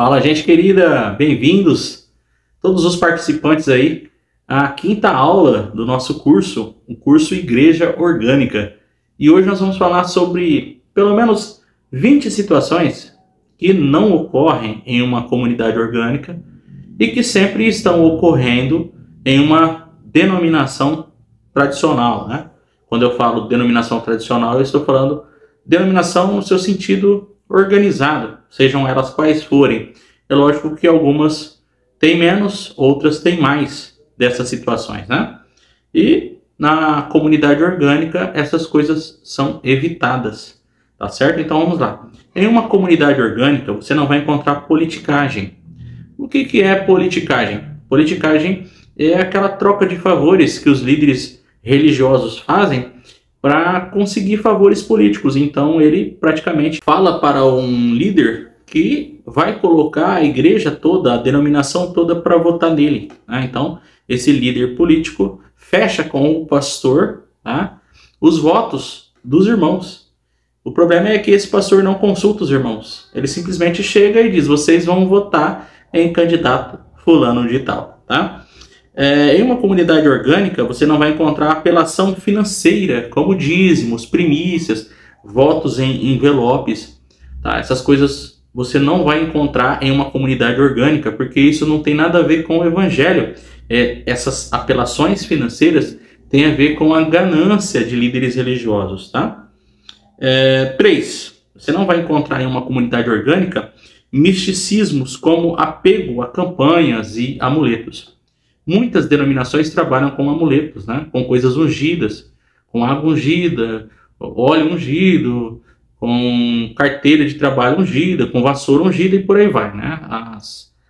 Fala, gente querida, bem-vindos todos os participantes aí à quinta aula do nosso curso, o curso Igreja Orgânica. E hoje nós vamos falar sobre pelo menos 20 situações que não ocorrem em uma comunidade orgânica e que sempre estão ocorrendo em uma denominação tradicional, né? Quando eu falo denominação tradicional, eu estou falando denominação no seu sentido organizado, sejam elas quais forem. É lógico que algumas têm menos, outras têm mais dessas situações, né? E na comunidade orgânica essas coisas são evitadas, tá certo? Então vamos lá. Em uma comunidade orgânica você não vai encontrar politicagem. O que é politicagem? Politicagem é aquela troca de favores que os líderes religiosos fazem para conseguir favores políticos. Então ele praticamente fala para um líder que vai colocar a igreja toda, a denominação toda para votar nele, né? Então esse líder político fecha com o pastor, tá, os votos dos irmãos. O problema é que esse pastor não consulta os irmãos. Ele simplesmente chega e diz: vocês vão votar em candidato fulano de tal, tá? Em uma comunidade orgânica, você não vai encontrar apelação financeira, como dízimos, primícias, votos em envelopes. Tá? Essas coisas você não vai encontrar em uma comunidade orgânica, porque isso não tem nada a ver com o evangelho. Essas apelações financeiras têm a ver com a ganância de líderes religiosos. Tá? 3. Você não vai encontrar em uma comunidade orgânica misticismos como apego a campanhas e amuletos. Muitas denominações trabalham com amuletos, né? Com coisas ungidas, com água ungida, óleo ungido, com carteira de trabalho ungida, com vassoura ungida e por aí vai, né?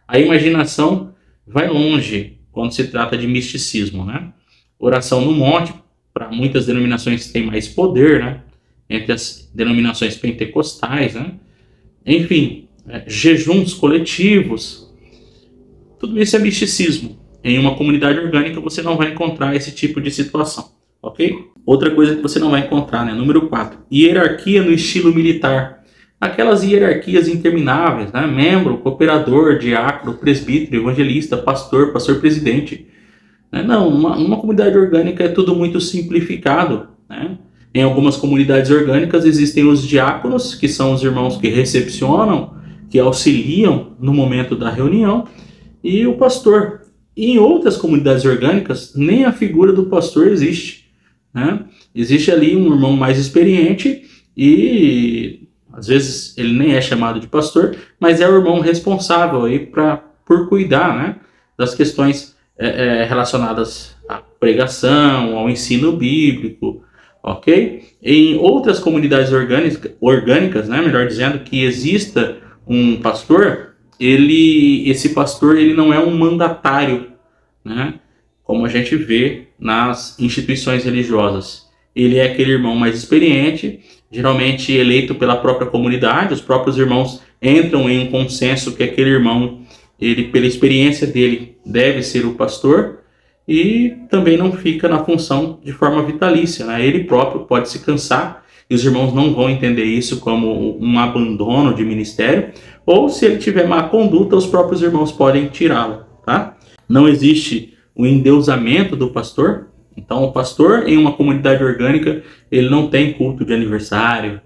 A imaginação vai longe quando se trata de misticismo, né? Oração no monte, para muitas denominações tem mais poder, né? Entre as denominações pentecostais, né? Enfim, jejuns coletivos, tudo isso é misticismo. Em uma comunidade orgânica você não vai encontrar esse tipo de situação, ok? Outra coisa que você não vai encontrar, né? Número 4, hierarquia no estilo militar. Aquelas hierarquias intermináveis, né? Membro, cooperador, diácono, presbítero, evangelista, pastor, pastor-presidente. Não, uma comunidade orgânica é tudo muito simplificado, né? Em algumas comunidades orgânicas existem os diáconos, que são os irmãos que recepcionam, que auxiliam no momento da reunião, e o pastor. E em outras comunidades orgânicas, nem a figura do pastor existe, né? Existe ali um irmão mais experiente e às vezes ele nem é chamado de pastor, mas é o irmão responsável aí por cuidar, né, das questões relacionadas à pregação, ao ensino bíblico, ok? Em outras comunidades orgânicas, né, melhor dizendo, que exista um pastor, esse pastor ele não é um mandatário, né, como a gente vê nas instituições religiosas. Ele é aquele irmão mais experiente, geralmente eleito pela própria comunidade. Os próprios irmãos entram em um consenso que aquele irmão, ele, pela experiência dele, deve ser o pastor, e também não fica na função de forma vitalícia, né? Ele próprio pode se cansar e os irmãos não vão entender isso como um abandono de ministério, ou se ele tiver má conduta, os próprios irmãos podem tirá-lo, tá? Não existe o endeusamento do pastor. Então o pastor em uma comunidade orgânica, ele não tem culto de aniversário,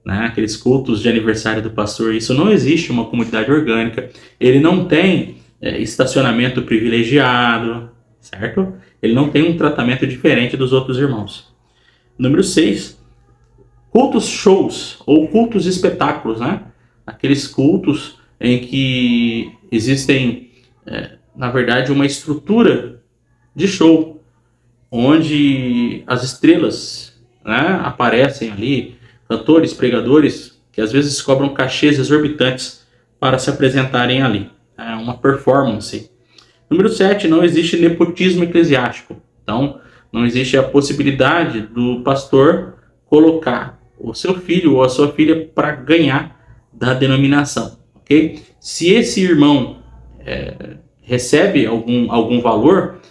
né? Aqueles cultos de aniversário do pastor, isso não existe em uma comunidade orgânica. Ele não tem estacionamento privilegiado, certo? Ele não tem um tratamento diferente dos outros irmãos. Número 6. Cultos shows ou cultos espetáculos, né? Aqueles cultos em que existem, na verdade, uma estrutura de show, onde as estrelas, né, aparecem ali, cantores, pregadores, que às vezes cobram cachês exorbitantes para se apresentarem ali. É uma performance. Número 7, não existe nepotismo eclesiástico. Então, não existe a possibilidade do pastor colocar o seu filho ou a sua filha para ganhar da denominação, ok? Se esse irmão recebe algum valor,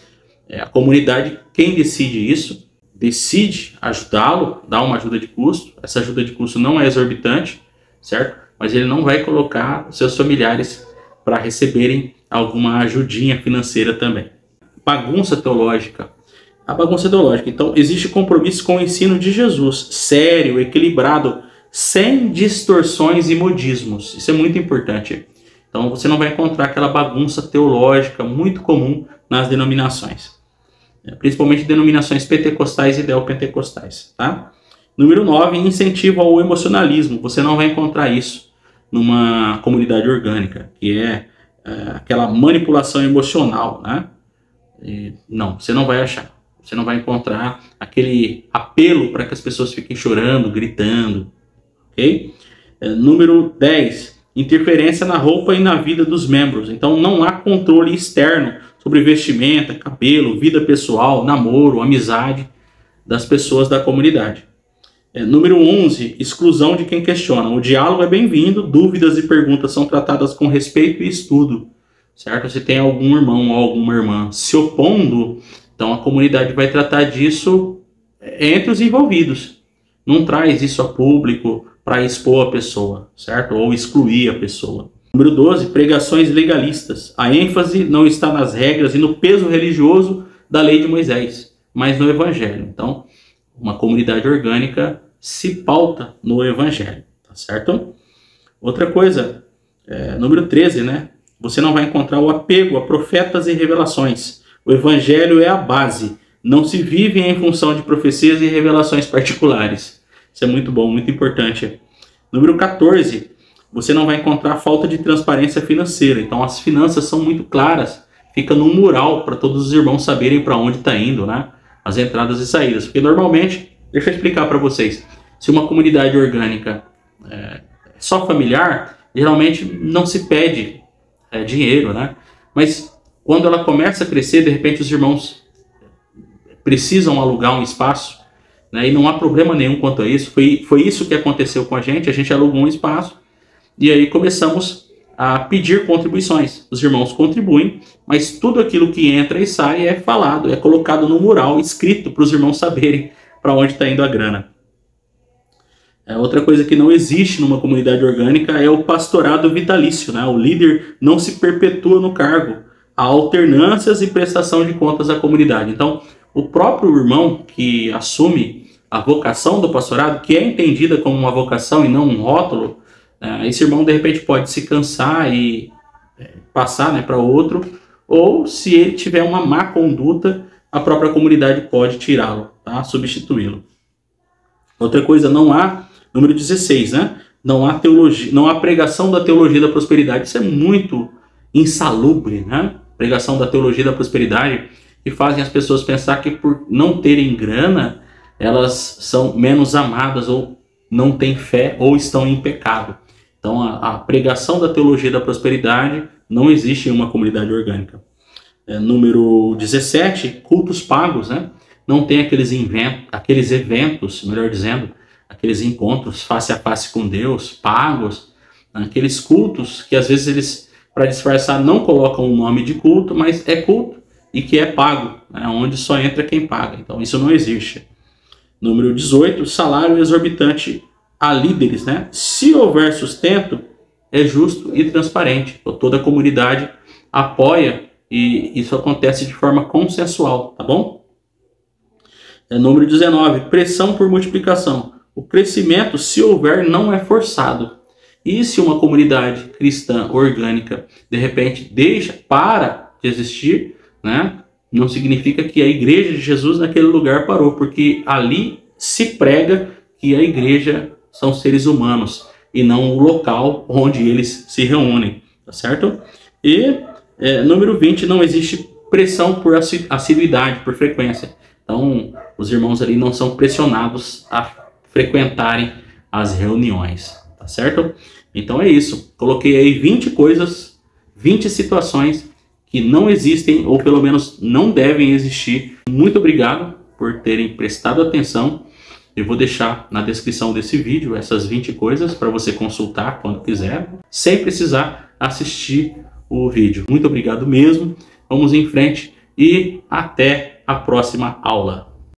a comunidade, quem decide isso, decide ajudá-lo, dar uma ajuda de custo. Essa ajuda de custo não é exorbitante, certo? Mas ele não vai colocar os seus familiares para receberem alguma ajudinha financeira também. Bagunça teológica. A bagunça teológica. Então, existe compromisso com o ensino de Jesus, sério, equilibrado, sem distorções e modismos. Isso é muito importante. Então, você não vai encontrar aquela bagunça teológica muito comum nas denominações. Principalmente denominações pentecostais e neopentecostais, tá? Número 9, incentivo ao emocionalismo. Você não vai encontrar isso numa comunidade orgânica, que é aquela manipulação emocional, né? Não, você não vai achar. Você não vai encontrar aquele apelo para que as pessoas fiquem chorando, gritando, ok? Número 10, interferência na roupa e na vida dos membros. Então não há controle externo sobre vestimenta, cabelo, vida pessoal, namoro, amizade das pessoas da comunidade. Número 11, exclusão de quem questiona. O diálogo é bem-vindo, dúvidas e perguntas são tratadas com respeito e estudo, certo? Se tem algum irmão ou alguma irmã se opondo, então a comunidade vai tratar disso entre os envolvidos. Não traz isso a público para expor a pessoa, certo? Ou excluir a pessoa. Número 12, pregações legalistas. A ênfase não está nas regras e no peso religioso da lei de Moisés, mas no evangelho. Então, uma comunidade orgânica se pauta no evangelho, tá certo? Outra coisa, número 13, né? Você não vai encontrar o apego a profetas e revelações. O evangelho é a base. Não se vive em função de profecias e revelações particulares. Isso é muito bom, muito importante. Número 14, você não vai encontrar falta de transparência financeira. Então as finanças são muito claras. Fica no mural para todos os irmãos saberem para onde está indo, né? As entradas e saídas. Porque normalmente, deixa eu explicar para vocês. Se uma comunidade orgânica é só familiar, geralmente não se pede dinheiro, né? Mas quando ela começa a crescer, de repente os irmãos precisam alugar um espaço, né? E não há problema nenhum quanto a isso. Foi isso que aconteceu com a gente alugou um espaço e aí começamos a pedir contribuições. Os irmãos contribuem, mas tudo aquilo que entra e sai é falado, é colocado no mural, escrito para os irmãos saberem para onde está indo a grana. Outra coisa que não existe numa comunidade orgânica é o pastorado vitalício, né? O líder não se perpetua no cargo. Há alternâncias e prestação de contas à comunidade. Então, o próprio irmão que assume a vocação do pastorado, que é entendida como uma vocação e não um rótulo, esse irmão de repente pode se cansar e passar, né, para outro, ou se ele tiver uma má conduta, a própria comunidade pode tirá-lo, tá? Substituí-lo. Outra coisa, não há, número 16, né? Não há teologia, não há pregação da teologia da prosperidade. Isso é muito insalubre, né? Pregação da teologia da prosperidade, que fazem as pessoas pensar que por não terem grana, elas são menos amadas ou não têm fé ou estão em pecado. Então a pregação da teologia da prosperidade não existe em uma comunidade orgânica. Número 17, cultos pagos, né? Não tem aqueles eventos, melhor dizendo, aqueles encontros face a face com Deus, pagos, aqueles cultos que às vezes eles, para disfarçar, não colocam o nome de culto, mas é culto e que é pago, né? Onde só entra quem paga. Então isso não existe. Número 18, salário exorbitante a líderes, né? Se houver sustento, é justo e transparente. Toda a comunidade apoia e isso acontece de forma consensual, tá bom? Número 19, pressão por multiplicação. O crescimento, se houver, não é forçado. E se uma comunidade cristã orgânica, de repente, para de existir, né? Não significa que a igreja de Jesus naquele lugar parou, porque ali se prega que a igreja são seres humanos e não o local onde eles se reúnem, tá certo? E número 20, não existe pressão por assiduidade, por frequência. Então, os irmãos ali não são pressionados a frequentarem as reuniões, tá certo? Então é isso. Coloquei aí 20 coisas, 20 situações que não existem ou pelo menos não devem existir. Muito obrigado por terem prestado atenção. Eu vou deixar na descrição desse vídeo essas 20 coisas para você consultar quando quiser, sem precisar assistir o vídeo. Muito obrigado mesmo. Vamos em frente e até a próxima aula.